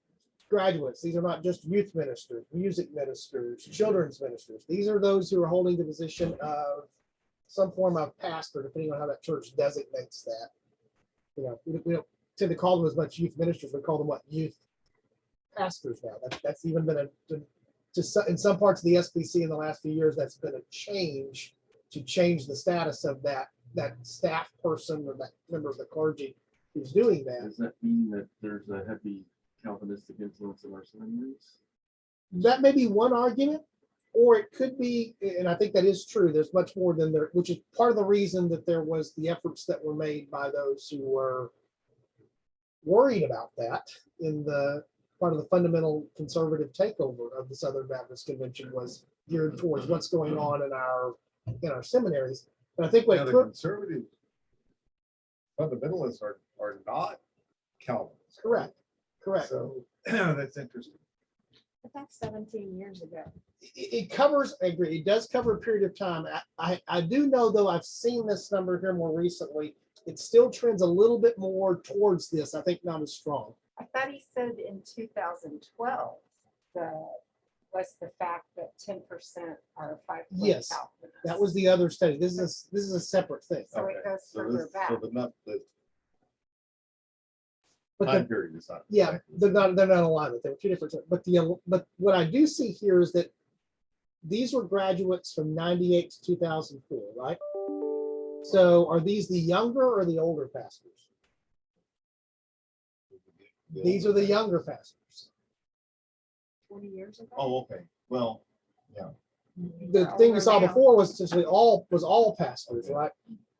graduates, these are not just youth ministers, music ministers, children's ministers. These are those who are holding the position of some form of pastor, depending on how that church designates that. We don't tend to call them as much youth ministers. We call them what? Youth pastors now. That's even been in some parts of the SBC in the last few years, that's been a change to change the status of that staff person or that member of the clergy who's doing that. Does that mean that there's a heavy Calvinistic influence in our seminaries? That may be one argument, or it could be, and I think that is true, there's much more than there, which is part of the reason that there was the efforts that were made by those who were worried about that in the part of the fundamental conservative takeover of the Southern Baptist Convention was geared towards what's going on in our seminaries. And I think Now, the conservative fundamentalists are not Calvinists. correct. So that's interesting. But that's 17 years ago. It covers, I agree, it does cover a period of time. I do know, though, I've seen this number here more recently. It still trends a little bit more towards this. I think not as strong. I thought he said in 2012 was the fact that 10% are 5-point Yes, Calvinists. That was the other study. This is a separate thing. So it goes further back. So But Time the, period is not. yeah, exactly they're the not, they're not aligned. They were two different, but what I do see here is that these were graduates from 98 to 2004, right? So are these the younger or the older pastors? same. These are the younger pastors. 20 years ago. Oh, okay. Well, yeah. The thing we saw before was essentially all pastors, right?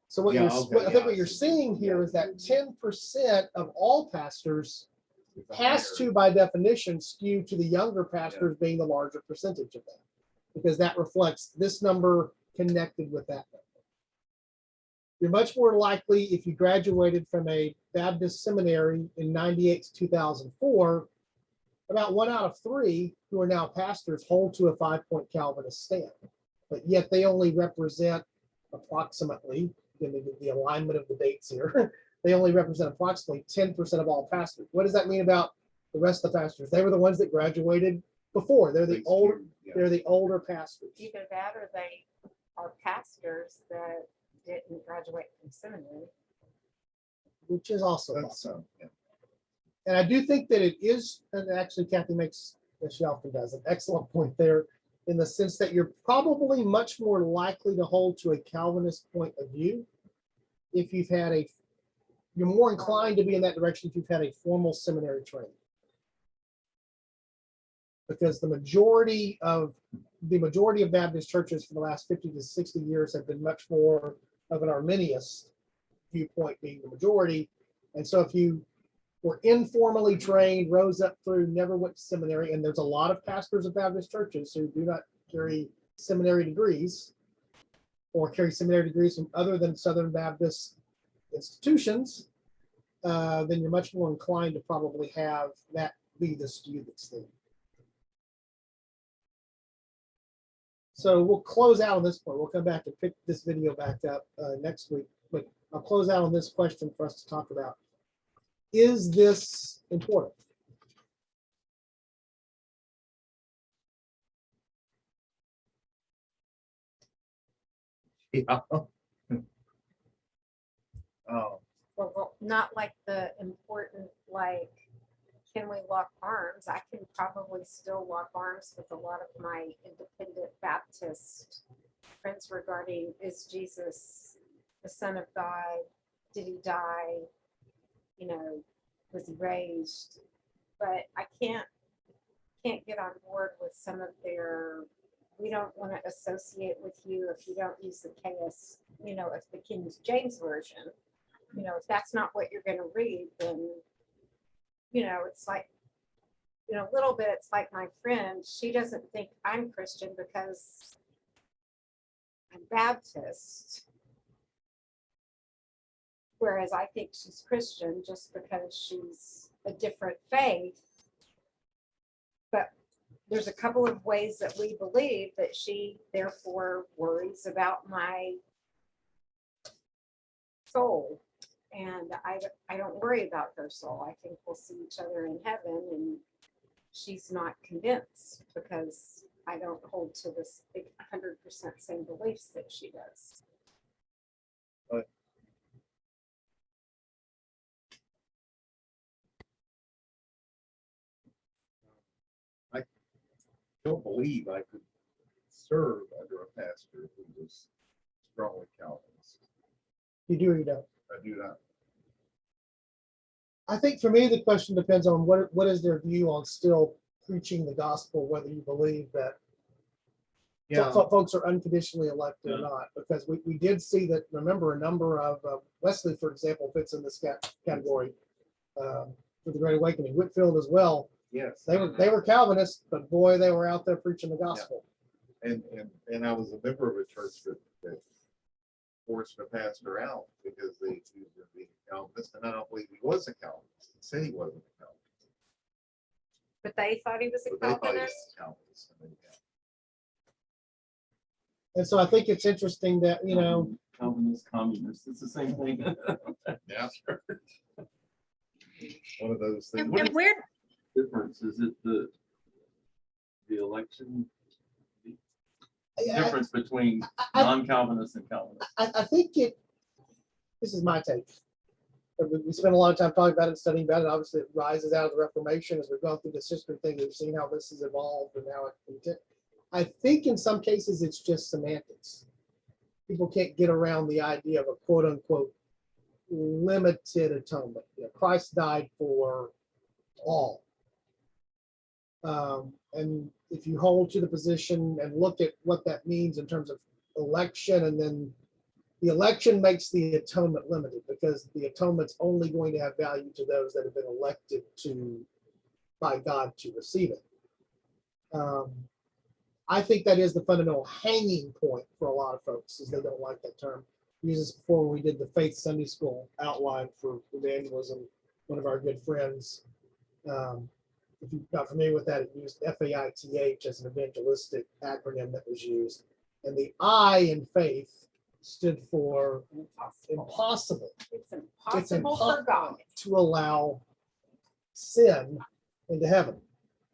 So what Yeah, you're, okay, I think yeah, what I you're see. seeing here is that 10% of all pastors It's a has higher- to, by definition, skew to the younger pastors being the larger percentage of that. Because that reflects this number connected with that number. You're much more likely, if you graduated from a Baptist seminary in 98 to 2004, about 1 out of 3 who are now pastors hold to a 5-point Calvinist stand. But yet they only represent approximately, the alignment of the dates here, they only represent approximately 10% of all pastors. What does that mean about the rest of the pastors? They were the ones that graduated before. They're the They older, skew, yeah. they're the older pastors. Either that or they are pastors that didn't graduate from seminary. Which is also That's, possible. yeah. And I do think that it is, and actually Kathy makes, as she often does, an excellent point there, in the sense that you're probably much more likely to hold to a Calvinist point of view if you've had you're more inclined to be in that direction if you've had a formal seminary training. Because the majority of Baptist churches for the last 50 to 60 years have been much more of an Arminius viewpoint being the majority. And so if you were informally trained, rose up through, never went to seminary, and there's a lot of pastors of Baptist churches who do not carry seminary degrees or carry seminary degrees from other than Southern Baptist institutions, then you're much more inclined to probably have that be the skew that's there. So we'll close out on this point. We'll come back and pick this video back up next week, but I'll close out on this question for us to talk about. Is this important? Yeah. Oh, Well, not like the important, like, can we lock arms? I can probably still lock arms with a lot of my independent Baptist friends regarding, is Jesus the Son of God? Did he die? You know, was he raised? But I can't get on board with some of their, we don't want to associate with you if you don't use the KS, if the King James Version. If that's not what you're going to read, then, it's like, a little bit, it's like my friend, she doesn't think I'm Christian because I'm Baptist. Whereas I think she's Christian just because she's a different faith. But there's a couple of ways that we believe that she therefore worries about my soul. And I don't worry about her soul. I think we'll see each other in heaven, and she's not convinced because I don't hold to this 100% same beliefs that she does. I don't believe I could serve under a pastor who was strongly Calvinist. You do or you don't? I do not. I think for me, the question depends on what is their view on still preaching the gospel, whether you believe that Yeah, folks are unconditionally elected or Yeah. not. Because we did see that, remember, a number of, Wesley, for example, fits in this category for the Great Awakening. Whitfield as well. yes. They were Calvinists, but boy, they were out there preaching the gospel. And I was a member of a church that forced a pastor out because they accused him of being a Calvinist, and I don't believe he was a Calvinist. He said he wasn't a Calvinist, But they thought he was a but they thought he was Calvinist. a Calvinist. And then, And so I think it's interesting that, Calvinist, communist, it's the same thing. yeah, sure. One of those things. And where, Difference, is it the election, difference between I- non-Calvinist and Calvinist? I think this is my take. We spent a lot of time talking about it, studying about it. Obviously, it rises out of the Reformation as we've gone through this history thing. We've seen how this has evolved and how it. I think in some cases it's just semantics. People can't get around the idea of a quote unquote limited atonement. You know, Christ died for all. And if you hold to the position and look at what that means in terms of election, and then the election makes the atonement limited because the atonement's only going to have value to those that have been elected to by God to receive it. I think that is the fundamental hanging point for a lot of folks, is they don't like that term. We used this before when we did the Faith Sunday School outline for evangelism. One of our good friends, if you're not familiar with that, it used FAITH as an evangelistic acronym that was used. And the I in faith stood for impossible. It's impossible for God to allow sin into heaven.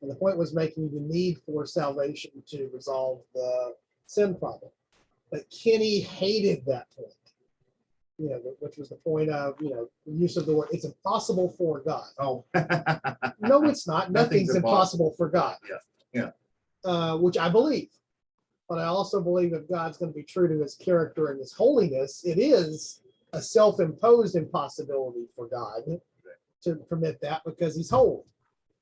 And the point was making the need for salvation to resolve the sin problem. But Kinney hated that point, you know, which was the point of, you know, the use of the word, it's impossible for God. Oh. No, it's not. Nothing's impossible for God. Which I believe. But I also believe if God's going to be true to his character and his holiness, it is a self-imposed impossibility for God to permit that because he's holy.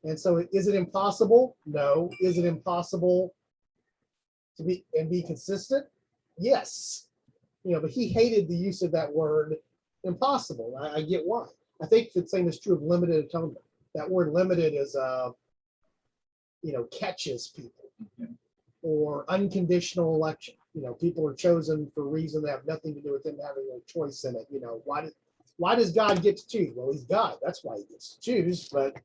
And so is it impossible? No. Is it impossible to be consistent? Yes. You know, but he hated the use of that word impossible. I get why. I think the same is true of limited atonement. That word limited is you know, catches people. Or unconditional election. You know, people are chosen for a reason that have nothing to do with them having a choice in it. You know, why does God get to choose? Well, he's God. That's why he gets to choose. But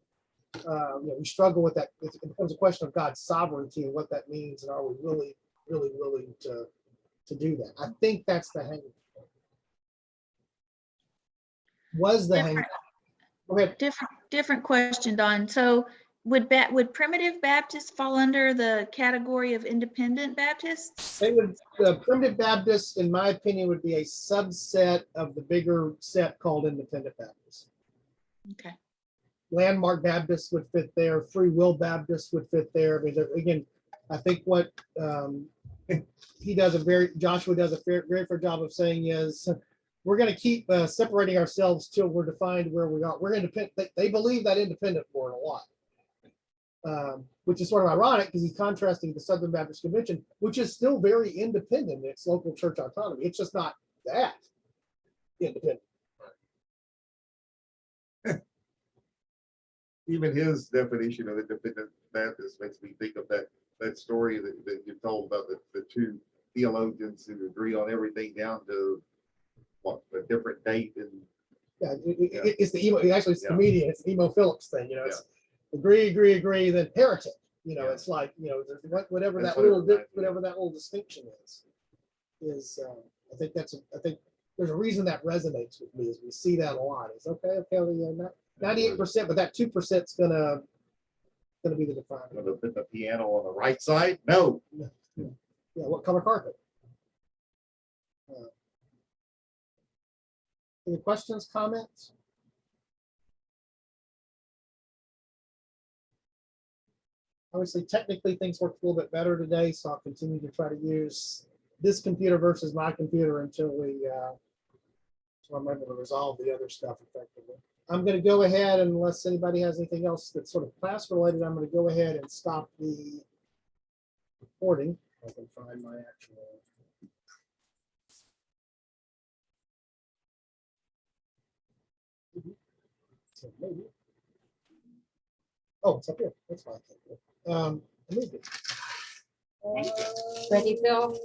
you know, we struggle with that. It becomes a question of God's sovereignty and what that means, and are we really willing to do that? I think that's the hanging point. Was the hanging? Go ahead. Different question, Don. So would primitive Baptists fall under the category of independent Baptists? They would. The primitive Baptists, in my opinion, would be a subset of the bigger set called independent Baptists. Okay. Landmark Baptists would fit there. Free Will Baptists would fit there. I mean, again, I think what Joshua does a very fair job of saying is we're going to keep separating ourselves till we're defined where we are. We're independent. They believe that independent word a lot. Which is sort of ironic because he's contrasting the Southern Baptist Convention, which is still very independent in its local church autonomy. It's just not that independent. Even his definition of independent Baptist makes me think of that story that you told about the two theologians who agree on everything down to what, a different date. And It's the emo. Actually, it's the comedian. It's the Emo Phillips thing. You know, it's agree, then heretic. You know, it's like, you know, whatever that little distinction is. I think there's a reason that resonates with me, is we see that a lot. It's okay, not 98%, but that 2% is gonna be the defining. Gonna put the piano on the right side? No. Yeah, what color carpet? Any questions, comments? Obviously, technically, things work a little bit better today, so I'll continue to try to use this computer versus my computer until I'm able to resolve the other stuff effectively. I'm going to go ahead, unless anybody has anything else that's sort of class related, I'm going to go ahead and stop the recording. I can find my actual. So maybe. Oh, it's up here. That's fine. I moved it. Ready, Bill?